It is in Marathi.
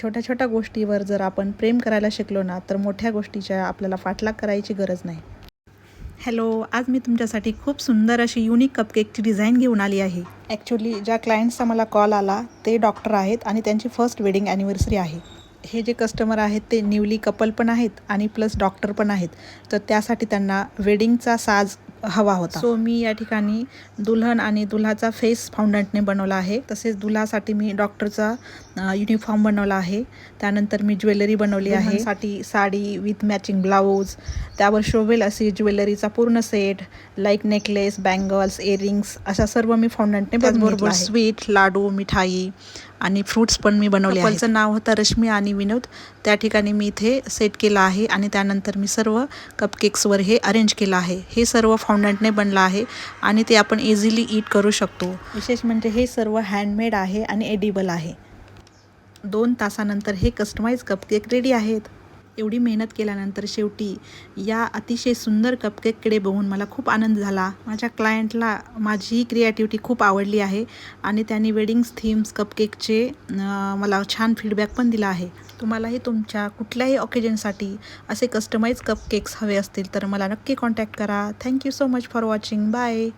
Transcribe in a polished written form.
छोट्या छोट्या गोष्टीवर जर आपण प्रेम करायला शिकलो ना, तर मोठ्या गोष्टीच्या आपल्याला पाठलाग करायची गरज नाही. हॅलो, आज मी तुमच्यासाठी खूप सुंदर अशी युनिक कपकेकची डिझाईन घेऊन आली आहे. ॲक्च्युली ज्या क्लायंट्सचा मला कॉल आला ते डॉक्टर आहेत आणि त्यांची फर्स्ट वेडिंग ॲनिव्हर्सरी आहे. हे जे कस्टमर आहेत ते न्यूली कपल पण आहेत आणि प्लस डॉक्टर पण आहेत. तर त्यासाठी त्यांना वेडिंगचा साज हवा होता. सो मी या ठिकाणी दुल्हन आणि दुल्हाचा फेस फाउंडंटने बनवला आहे. तसेच दुल्हासाठी मी डॉक्टरचा युनिफॉर्म बनवला आहे. त्यानंतर मी ज्वेलरी बनवली आहे. साठी साडी विथ मॅचिंग ब्लाऊज, त्यावर शोभेल अशी ज्वेलरीचा पूर्ण set like necklace, bangles, earrings अशा सर्व मी फाउंडंटने त्याचबरोबर स्वीट, लाडू, मिठाई आणि फ्रूट्स पण मी बनवले आहेत. कपलचं नाव होतं रश्मी आणि विनोद. त्या ठिकाणी मी इथे सेट केलं आहे आणि त्यानंतर मी सर्व कपकेक्सवर हे अरेंज केलं आहे. हे सर्व फाउंडंटने बनलं आहे आणि ते आपण इझिली ईट करू शकतो. विशेष म्हणजे हे सर्व हँडमेड आहे आणि एडिबल आहे. 2 तासानंतर हे कस्टमाइज कपकेक रेडी आहेत. एवढी मेहनत केल्यानंतर शेवटी या अतिशय सुंदर कपकेककडे बघून मला खूप आनंद झाला. माझ्या क्लायंटला माझी ही क्रिएटिव्हिटी खूप आवडली आहे आणि त्यांनी वेडिंग्स थीम्स कपकेकचे मला छान फीडबॅक पण दिला आहे. तुम्हालाही तुमच्या कुठल्याही ऑकेजनसाठी असे कस्टमाइज कपकेक्स हवे असतील तर मला नक्की कॉन्टॅक्ट करा. Thank you so much for watching. Bye.